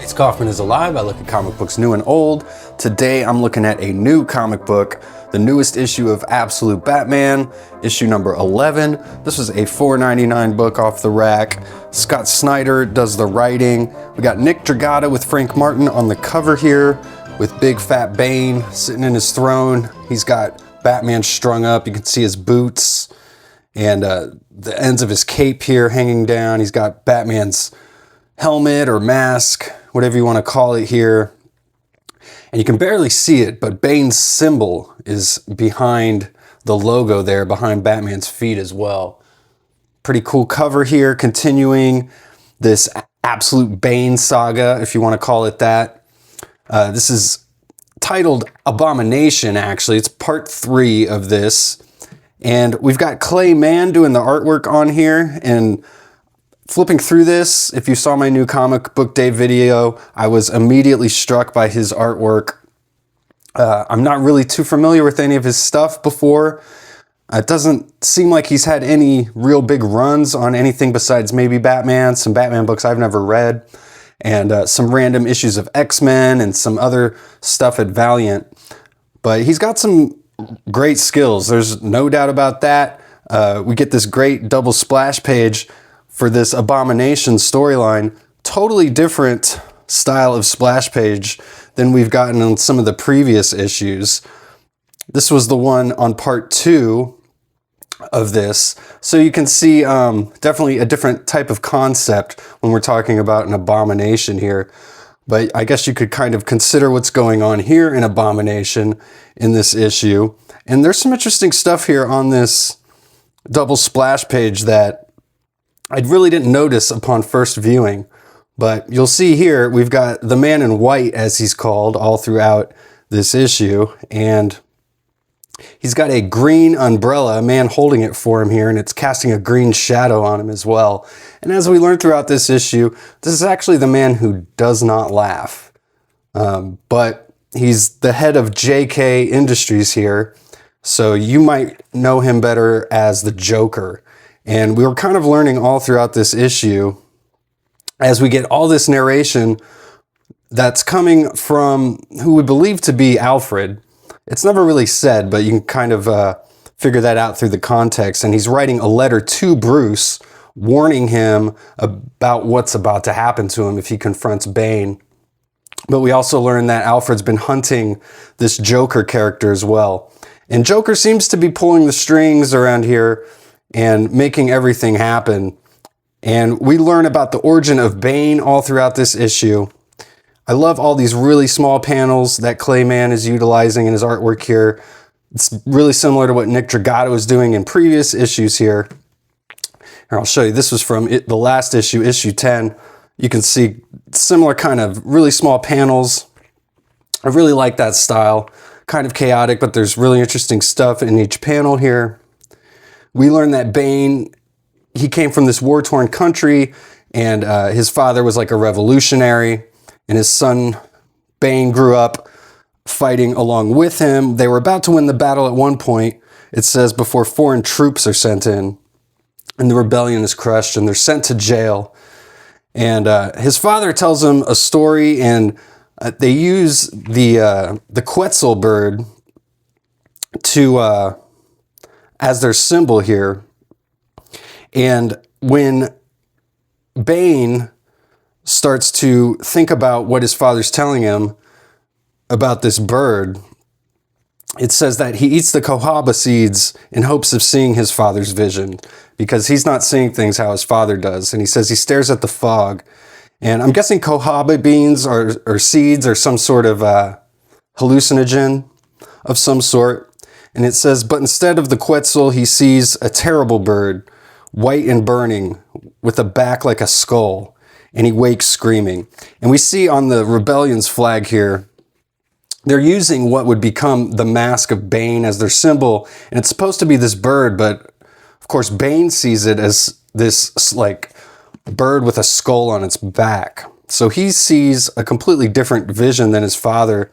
It's Kaufman is Alive. I look at comic books new and old. Today I'm looking at a new comic book, the newest issue of Absolute Batman, issue number 11. This was a $4.99 book off the rack. Scott Snyder does the writing. We got Nick Dragotta with Frank Martin on the cover here, with big fat Bane sitting in his throne. He's got Batman strung up. You can see his boots and the ends of his cape here hanging down. He's got Batman's helmet or mask, whatever you want to call it here. And you can barely see it, but Bane's symbol is behind the logo there, behind Batman's feet as well. Pretty cool cover here, continuing this Absolute Bane saga, if you want to call it that. This is titled Abomination, actually. It's part 3 of this. And we've got Clay Mann doing the artwork on here. And flipping through this, if you saw my new comic book day video, I was immediately struck by his artwork. I'm not really too familiar with any of his stuff before. It doesn't seem like he's had any real big runs on anything besides maybe Batman, some Batman books I've never read, and some random issues of X-Men and some other stuff at Valiant. But he's got some great skills. There's no doubt about that. We get this great double splash page for this Abomination storyline. Totally different style of splash page than we've gotten on some of the previous issues. This was the one on part 2 of this. So you can see definitely a different type of concept when we're talking about an Abomination here. But I guess you could kind of consider what's going on here in Abomination in this issue. And there's some interesting stuff here on this double splash page that I really didn't notice upon first viewing. But you'll see here, we've got the Man in White, as he's called, all throughout this issue. And he's got a green umbrella, a man holding it for him here, and it's casting a green shadow on him as well. And as we learn throughout this issue, this is actually the man who does not laugh. But he's the head of JK Industries here, so you might know him better as the Joker. And we were kind of learning all throughout this issue as we get all this narration that's coming from who we believe to be Alfred. It's never really said, but you can kind of figure that out through the context. And he's writing a letter to Bruce, warning him about what's about to happen to him if he confronts Bane. But we also learn that Alfred's been hunting this Joker character as well. And Joker seems to be pulling the strings around here and making everything happen. And we learn about the origin of Bane all throughout this issue. I love all these really small panels that Clay Mann is utilizing in his artwork here. It's really similar to what Nick Dragotta was doing in previous issues here. Here, I'll show you. This was from the last issue, issue 10. You can see similar kind of really small panels. I really like that style. Kind of chaotic, but there's really interesting stuff in each panel here. We learn that Bane, he came from this war-torn country, and his father was like a revolutionary, and his son Bane grew up fighting along with him. They were about to win the battle at one point, it says, before foreign troops are sent in, and the rebellion is crushed, and they're sent to jail. And his father tells him a story, and they use the Quetzal bird to as their symbol here. And when Bane starts to think about what his father's telling him about this bird, it says that he eats the cohaba seeds in hopes of seeing his father's vision, because he's not seeing things how his father does. And he says he stares at the fog. And I'm guessing cohaba beans or seeds are some sort of hallucinogen of some sort. And it says, but instead of the Quetzal, he sees a terrible bird, white and burning, with a back like a skull, and he wakes screaming. And we see on the rebellion's flag here, they're using what would become the mask of Bane as their symbol, and it's supposed to be this bird, but of course Bane sees it as this like bird with a skull on its back. So he sees a completely different vision than his father,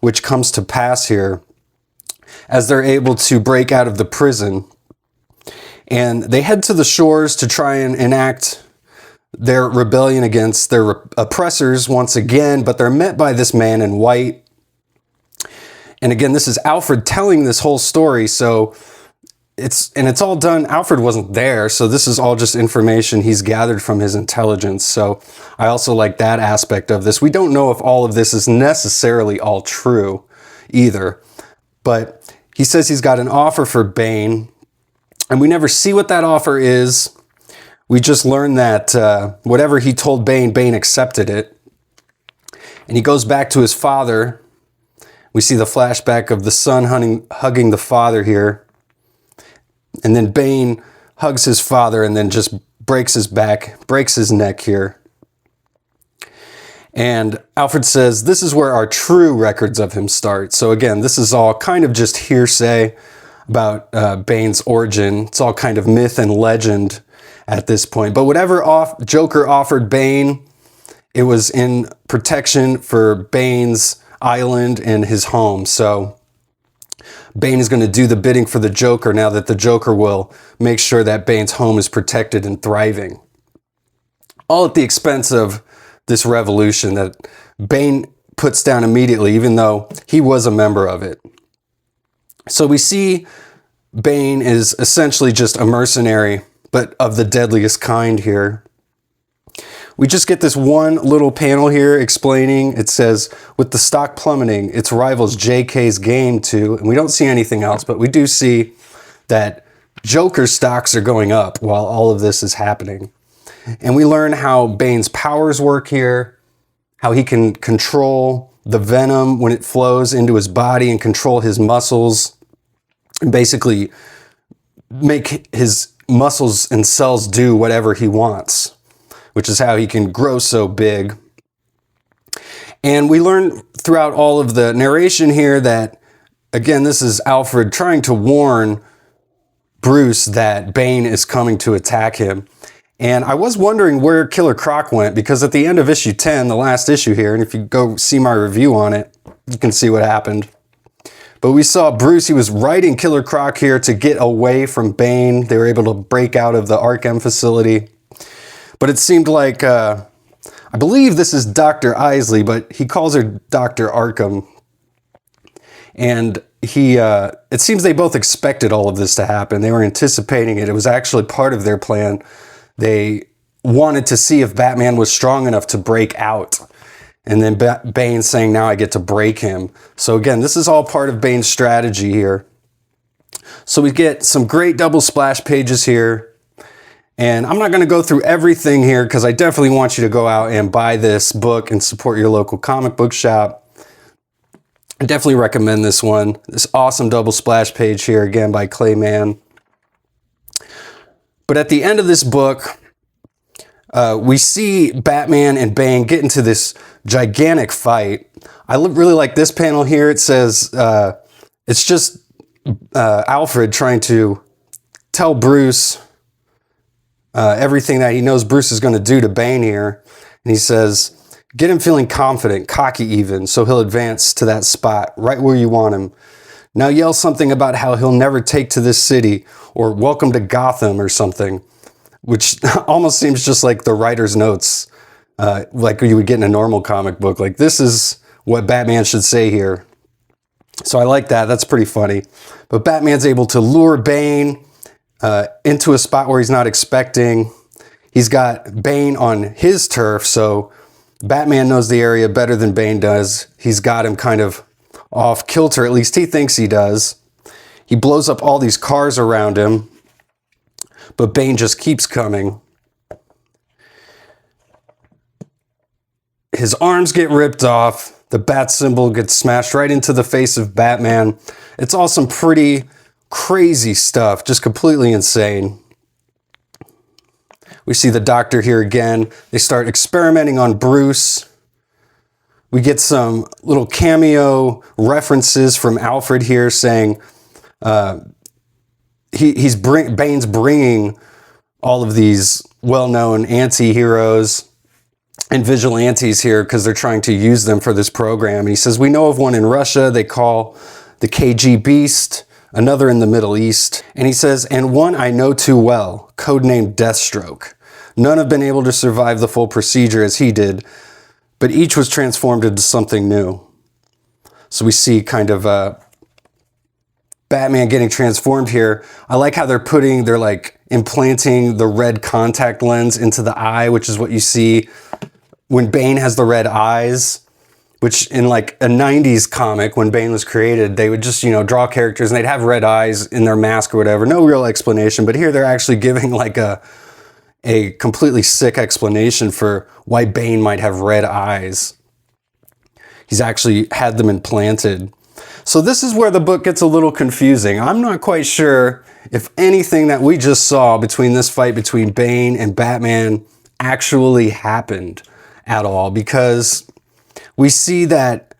which comes to pass here as they're able to break out of the prison. And they head to the shores to try and enact their rebellion against their oppressors once again, but they're met by this man in white. And again, this is Alfred telling this whole story, so it's all done. Alfred wasn't there, so this is all just information he's gathered from his intelligence. So I also like that aspect of this. We don't know if all of this is necessarily all true either, but he says he's got an offer for Bane, and we never see what that offer is. We just learn that whatever he told Bane, Bane accepted it. And he goes back to his father. We see the flashback of the son hugging the father here. And then Bane hugs his father and then just breaks his back, breaks his neck here. And Alfred says, this is where our true records of him start. So again, this is all kind of just hearsay about Bane's origin. It's all kind of myth and legend at this point. But whatever Joker offered Bane, it was in protection for Bane's island and his home. So Bane is going to do the bidding for the Joker now that the Joker will make sure that Bane's home is protected and thriving. All at the expense of this revolution that Bane puts down immediately, even though he was a member of it. So we see Bane is essentially just a mercenary, but of the deadliest kind here. We just get this one little panel here explaining, it says, with the stock plummeting, its rivals JK's game too. And we don't see anything else, but we do see that Joker stocks are going up while all of this is happening. And we learn how Bane's powers work here, how he can control the venom when it flows into his body and control his muscles, and basically make his muscles and cells do whatever he wants, which is how he can grow so big. And we learn throughout all of the narration here that, again, this is Alfred trying to warn Bruce that Bane is coming to attack him. And I was wondering where Killer Croc went, because at the end of issue 10, the last issue here, and if you go see my review on it, you can see what happened. But we saw Bruce, he was riding Killer Croc here to get away from Bane. They were able to break out of the Arkham facility. But it seemed like, I believe this is Dr. Isley, but he calls her Dr. Arkham. And it seems they both expected all of this to happen. They were anticipating it. It was actually part of their plan. They wanted to see if Batman was strong enough to break out. And then Bane saying, now I get to break him. So again, this is all part of Bane's strategy here. So we get some great double splash pages here. And I'm not going to go through everything here because I definitely want you to go out and buy this book and support your local comic book shop. I definitely recommend this one. This awesome double splash page here, again, by Clayman. But at the end of this book, we see Batman and Bane get into this gigantic fight. I really like this panel here. It says, it's just Alfred trying to tell Bruce everything that he knows Bruce is going to do to Bane here. And he says, get him feeling confident, cocky even, so he'll advance to that spot right where you want him. Now yell something about how he'll never take to this city, or welcome to Gotham or something, which almost seems just like the writer's notes, like you would get in a normal comic book. Like, this is what Batman should say here. So I like that. That's pretty funny. But Batman's able to lure Bane into a spot where he's not expecting. He's got Bane on his turf, so Batman knows the area better than Bane does. He's got him kind of off kilter, at least he thinks he does. He blows up all these cars around him, but Bane just keeps coming. His arms get ripped off. The bat symbol gets smashed right into the face of Batman. It's all some pretty crazy stuff, just completely insane. We see the Doctor here again. They start experimenting on Bruce. We get some little cameo references from Alfred here saying Bane's bringing all of these well-known anti-heroes and vigilantes here because they're trying to use them for this program. And he says, we know of one in Russia they call the KG Beast, another in the Middle East. And he says, and one I know too well, codenamed Deathstroke. None have been able to survive the full procedure as he did, but each was transformed into something new. So we see kind of Batman getting transformed here. I like how they're like implanting the red contact lens into the eye, which is what you see when Bane has the red eyes, which in like a 90s comic when Bane was created, they would just, draw characters and they'd have red eyes in their mask or whatever. No real explanation, but here they're actually giving like a completely sick explanation for why Bane might have red eyes. He's actually had them implanted. So this is where the book gets a little confusing. I'm not quite sure if anything that we just saw between this fight between Bane and Batman actually happened at all, because we see that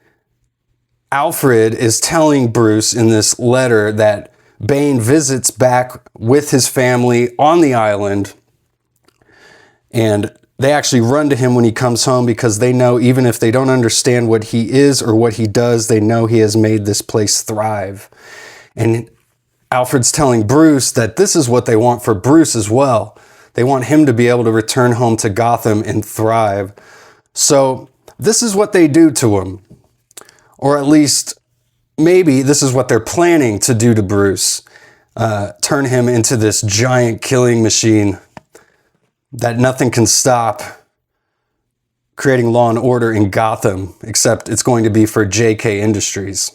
Alfred is telling Bruce in this letter that Bane visits back with his family on the island, and they actually run to him when he comes home because they know even if they don't understand what he is or what he does, they know he has made this place thrive. And Alfred's telling Bruce that this is what they want for Bruce as well. They want him to be able to return home to Gotham and thrive. So this is what they do to him. Or at least maybe this is what they're planning to do to Bruce. Turn him into this giant killing machine that nothing can stop, creating law and order in Gotham, except it's going to be for JK Industries.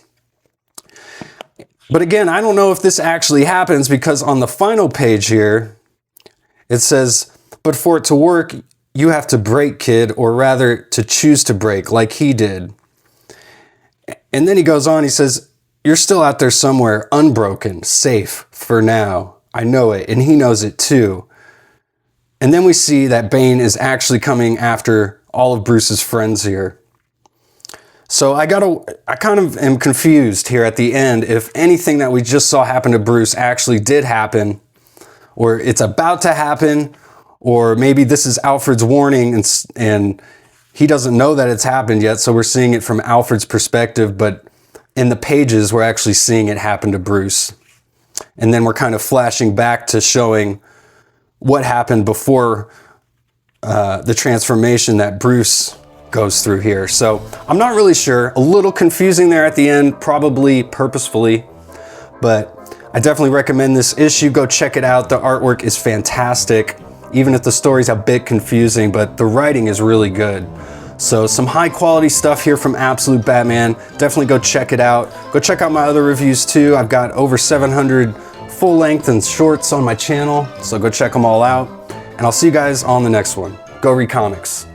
But again, I don't know if this actually happens, because on the final page here, it says, but for it to work, you have to break, kid, or rather to choose to break like he did. And then he goes on, he says, you're still out there somewhere, unbroken, safe for now. I know it, and he knows it too. And then we see that Bane is actually coming after all of Bruce's friends here. So I kind of am confused here at the end if anything that we just saw happen to Bruce actually did happen, or it's about to happen, or maybe this is Alfred's warning and he doesn't know that it's happened yet, so we're seeing it from Alfred's perspective, but in the pages we're actually seeing it happen to Bruce. And then we're kind of flashing back to showing what happened before the transformation that Bruce goes through here. So I'm not really sure. A little confusing there at the end, probably purposefully, but I definitely recommend this issue. Go check it out. The artwork is fantastic, even if the story's a bit confusing, but the writing is really good. So some high quality stuff here from Absolute Batman. Definitely go check it out. Go check out my other reviews too. I've got over 700 full length and shorts on my channel, so go check them all out. And I'll see you guys on the next one. Go read comics.